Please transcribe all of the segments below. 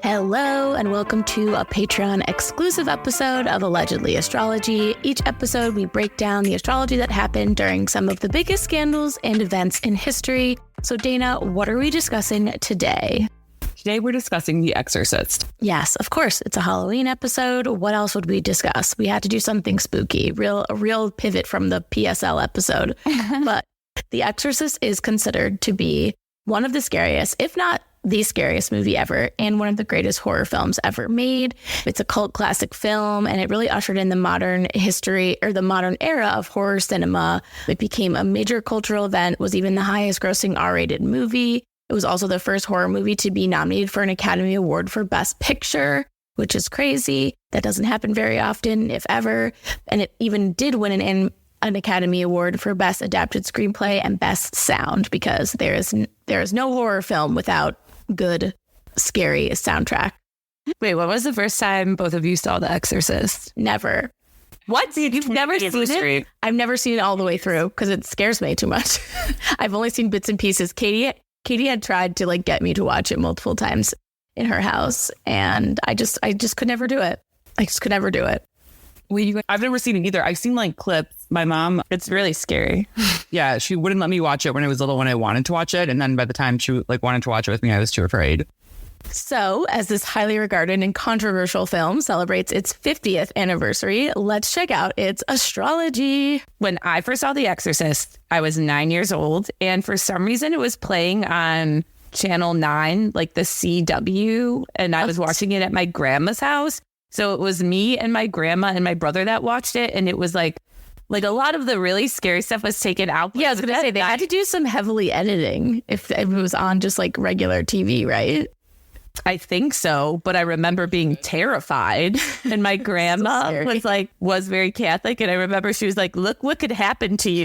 Hello, and welcome to a Patreon exclusive episode of Allegedly Astrology. Each episode, we break down the astrology that happened during some of the biggest scandals and events in history. So, Dana, what are we discussing today? Today, we're discussing The Exorcist. Yes, of course. It's a Halloween episode. What else would we discuss? We had to do something spooky, a real pivot from the PSL episode. But The Exorcist is considered to be one of the scariest, if not the scariest movie ever, and one of the greatest horror films ever made. It's a cult classic film, and it really ushered in the modern history or the modern era of horror cinema. It became a major cultural event, was even the highest grossing R-rated movie. It was also the first horror movie to be nominated for an Academy Award for Best Picture, which is crazy. That doesn't happen very often, if ever. And it even did win an Academy Award for Best Adapted Screenplay and Best Sound, because there is no horror film without good, scary soundtrack. Wait, what was the first time both of you saw The Exorcist? Never. What? You've never seen it? I've never seen it all the way through because it scares me too much. I've only seen bits and pieces. Katie had tried to get me to watch it multiple times in her house, and I just could never do it. I just could never do it. I've never seen it either. I've seen clips. My mom, it's really scary. Yeah, she wouldn't let me watch it when I was little when I wanted to watch it. And then by the time she wanted to watch it with me, I was too afraid. So as this highly regarded and controversial film celebrates its 50th anniversary, let's check out its astrology. When I first saw The Exorcist, I was 9 years old. And for some reason, it was playing on Channel 9, the CW. And I was watching it at my grandma's house. So it was me and my grandma and my brother that watched it. And it was like a lot of the really scary stuff was taken out. Yeah, I was going to say, they had to do some heavily editing if it was on just regular TV, right? I think so. But I remember being terrified. And my grandma was very Catholic. And I remember she was like, look what could happen to you.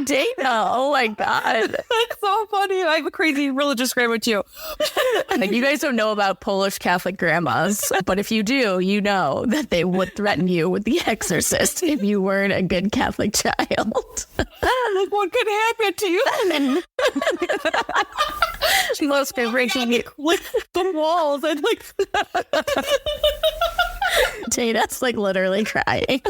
Dana, oh my God. That's so funny. I have a crazy religious grandma too. You guys don't know about Polish Catholic grandmas, but if you do, you know that they would threaten you with The Exorcist if you weren't a good Catholic child. Look what could happen to you. She loves breaking the walls and Dana's literally crying.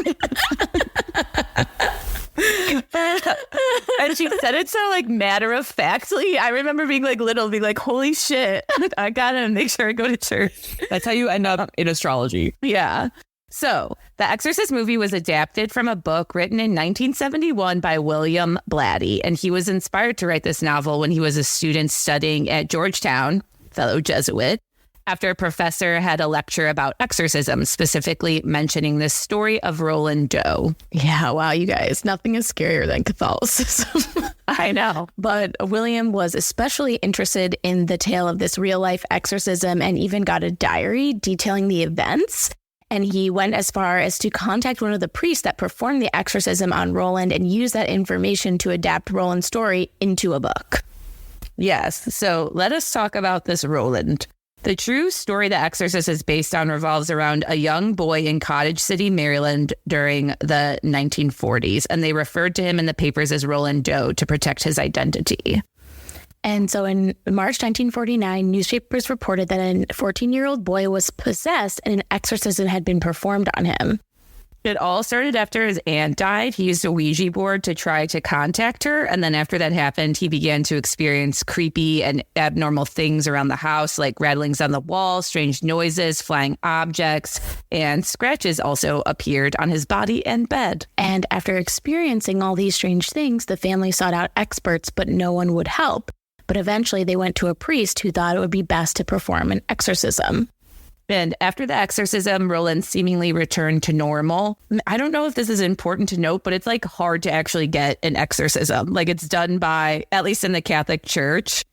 And she said it so matter of factly. I remember being little, being holy shit, I gotta make sure I go to church. That's how you end up in astrology. Yeah. So the Exorcist movie was adapted from a book written in 1971 by William Blatty. And he was inspired to write this novel when he was a student studying at Georgetown, fellow Jesuit, after a professor had a lecture about exorcism, specifically mentioning this story of Roland Doe. Yeah, wow, you guys, nothing is scarier than Catholicism. I know. But William was especially interested in the tale of this real-life exorcism and even got a diary detailing the events. And he went as far as to contact one of the priests that performed the exorcism on Roland and use that information to adapt Roland's story into a book. Yes, so let us talk about this Roland. The true story The Exorcist is based on revolves around a young boy in Cottage City, Maryland during the 1940s, and they referred to him in the papers as Roland Doe to protect his identity. And so in March 1949, newspapers reported that a 14-year-old boy was possessed and an exorcism had been performed on him. It all started after his aunt died. He used a Ouija board to try to contact her. And then after that happened, he began to experience creepy and abnormal things around the house, like rattlings on the wall, strange noises, flying objects, and scratches also appeared on his body and bed. And after experiencing all these strange things, the family sought out experts, but no one would help. But eventually they went to a priest who thought it would be best to perform an exorcism. And after the exorcism, Roland seemingly returned to normal. I don't know if this is important to note, but it's hard to actually get an exorcism. It's done by, at least in the Catholic Church,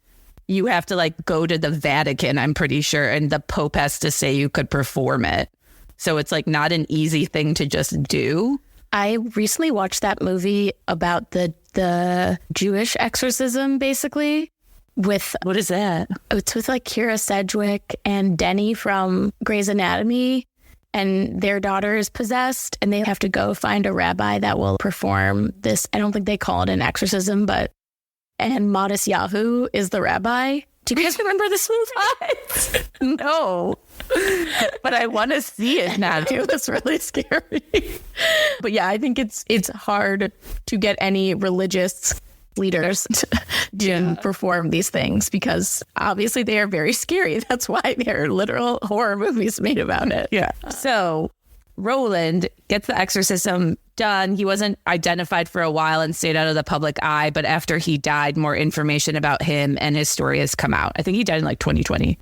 you have to go to the Vatican, I'm pretty sure. And the Pope has to say you could perform it. So it's not an easy thing to just do. I recently watched that movie about the Jewish exorcism, basically. What is that? It's with Kira Sedgwick and Denny from Grey's Anatomy, and their daughter is possessed, and they have to go find a rabbi that will perform this. I don't think they call it an exorcism, but and Modest Yahoo is the rabbi. Do you guys remember this movie? No, but I want to see it now. It was really scary. But yeah, I think it's hard to get any religious leaders to perform these things because obviously they are very scary. That's why there are literal horror movies made about it. Yeah. So Roland gets the exorcism done. He wasn't identified for a while and stayed out of the public eye. But after he died, more information about him and his story has come out. I think he died in like 2020.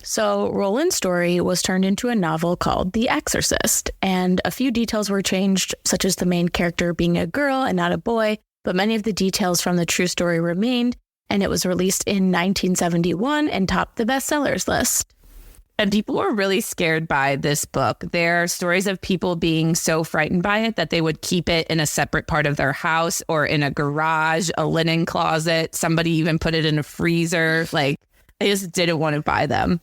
So Roland's story was turned into a novel called The Exorcist. And a few details were changed, such as the main character being a girl and not a boy. But many of the details from the true story remained. And it was released in 1971 and topped the bestsellers list. And people were really scared by this book. There are stories of people being so frightened by it that they would keep it in a separate part of their house or in a garage, a linen closet. Somebody even put it in a freezer. Like, they just didn't want to buy them.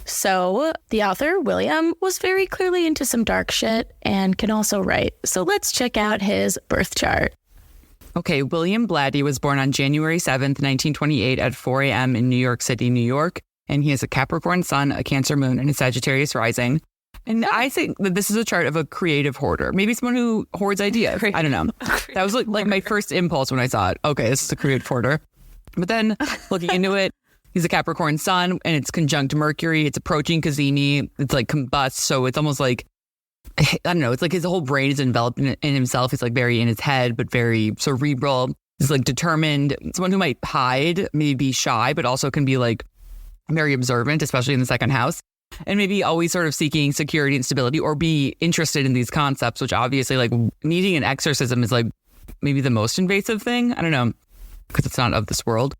So the author, William, was very clearly into some dark shit and can also write. So let's check out his birth chart. Okay, William Blatty was born on January 7th, 1928 at 4 a.m. in New York City, New York. And he has a Capricorn sun, a Cancer moon, and a Sagittarius rising. And I think that this is a chart of a creative hoarder. Maybe someone who hoards ideas. I don't know. That was like my first impulse when I saw it. Okay, this is a creative hoarder. But then looking into it, he's a Capricorn sun and it's conjunct Mercury. It's approaching Cazimi. It's like combusts. So it's almost like, I don't know. It's like his whole brain is enveloped in himself. He's like very in his head, but very cerebral. He's like determined. Someone who might hide, maybe be shy, but also can be like very observant, especially in the second house, and maybe always sort of seeking security and stability or be interested in these concepts, which obviously like needing an exorcism is like maybe the most invasive thing. I don't know, because it's not of this world.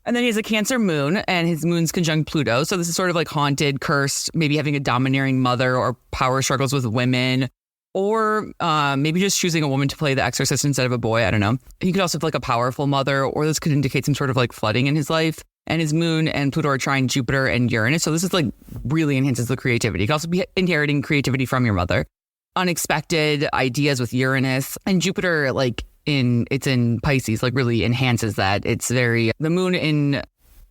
And then he has a Cancer moon and his moon's conjunct Pluto. So this is sort of like haunted, cursed, maybe having a domineering mother or power struggles with women, or maybe just choosing a woman to play the exorcist instead of a boy. I don't know. He could also have like a powerful mother, or this could indicate some sort of like flooding in his life. And his moon and Pluto are trine Jupiter and Uranus. So this is like really enhances the creativity. You could also be inheriting creativity from your mother. Unexpected ideas with Uranus and Jupiter, like it's in Pisces, like really enhances that. It's very, the moon in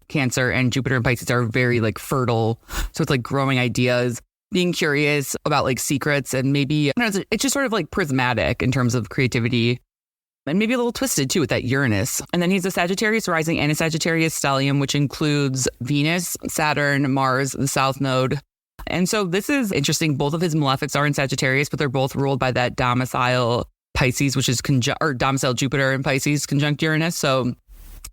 Cancer and Jupiter in Pisces are very like fertile. So it's like growing ideas, being curious about like secrets, and maybe, I don't know, it's just sort of like prismatic in terms of creativity. And maybe a little twisted too with that Uranus. And then he's a Sagittarius rising and a Sagittarius stellium, which includes Venus, Saturn, Mars, the South Node. And so this is interesting. Both of his malefics are in Sagittarius, but they're both ruled by that domicile Pisces, which is or domicile Jupiter in Pisces conjunct Uranus. So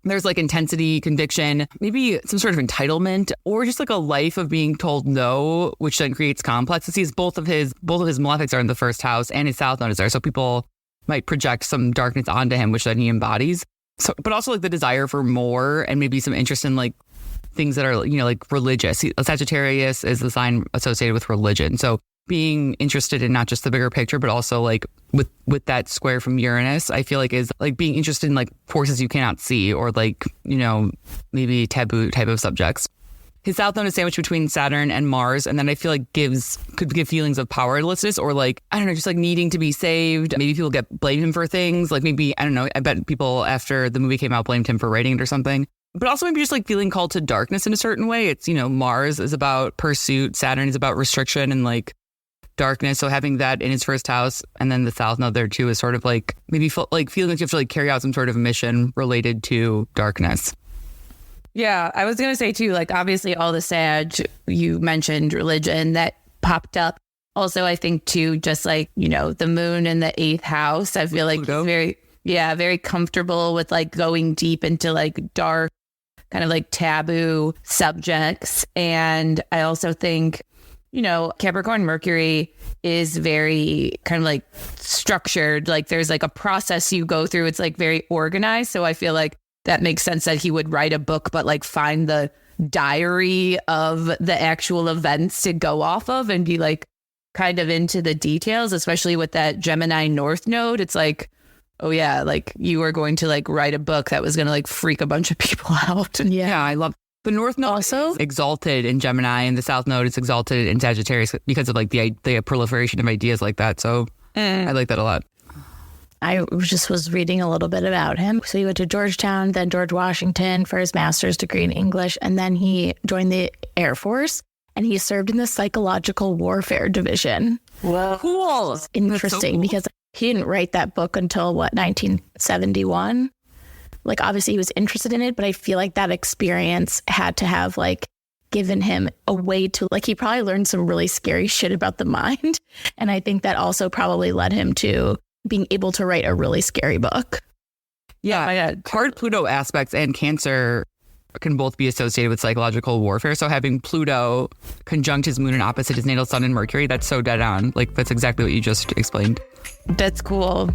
there's like intensity, conviction, maybe some sort of entitlement, or just like a life of being told no, which then creates complexities. Both of his malefics are in the first house and his South Node is there. So people might project some darkness onto him, which then he embodies. So, but also like the desire for more and maybe some interest in like things that are, you know, like religious. Sagittarius is the sign associated with religion. So being interested in not just the bigger picture, but also like with that square from Uranus, I feel like is like being interested in like forces you cannot see, or like, you know, maybe taboo type of subjects. His South Node is sandwiched between Saturn and Mars, and then I feel like could give feelings of powerlessness, or like, I don't know, just like needing to be saved. Maybe people blame him for things. Like maybe, I don't know, I bet people after the movie came out blamed him for writing it or something. But also maybe just like feeling called to darkness in a certain way. It's, you know, Mars is about pursuit, Saturn is about restriction and like darkness. So having that in his first house, and then the South Node there too, is sort of like maybe feeling like you have to like carry out some sort of mission related to darkness. Yeah, I was going to say too, like obviously all the Sag, you mentioned religion that popped up. Also, I think too, just like, you know, the moon in the 8th house, I feel like Pluto. He's very comfortable with like going deep into like dark, kind of like taboo subjects. And I also think, you know, Capricorn Mercury is very kind of like structured. Like there's like a process you go through. It's like very organized. So I feel like that makes sense that he would write a book, but like find the diary of the actual events to go off of and be like kind of into the details, especially with that Gemini North Node. It's like, oh yeah, like you are going to like write a book that was going to like freak a bunch of people out. Yeah, I love the North Node also is exalted in Gemini, and the South Node is exalted in Sagittarius because of like the proliferation of ideas like that. So I like that a lot. I was reading a little bit about him. So he went to Georgetown, then George Washington for his master's degree in English. And then he joined the Air Force and he served in the psychological warfare division. Whoa. Cool. Interesting, so cool. Because he didn't write that book until 1971. Like, obviously he was interested in it, but I feel like that experience had to have like given him a way to, like, he probably learned some really scary shit about the mind. And I think that also probably led him to being able to write a really scary book. Yeah, hard Pluto aspects and cancer can both be associated with psychological warfare. So having Pluto conjunct his moon and opposite his natal sun and Mercury, that's so dead on. Like, that's exactly what you just explained. That's cool.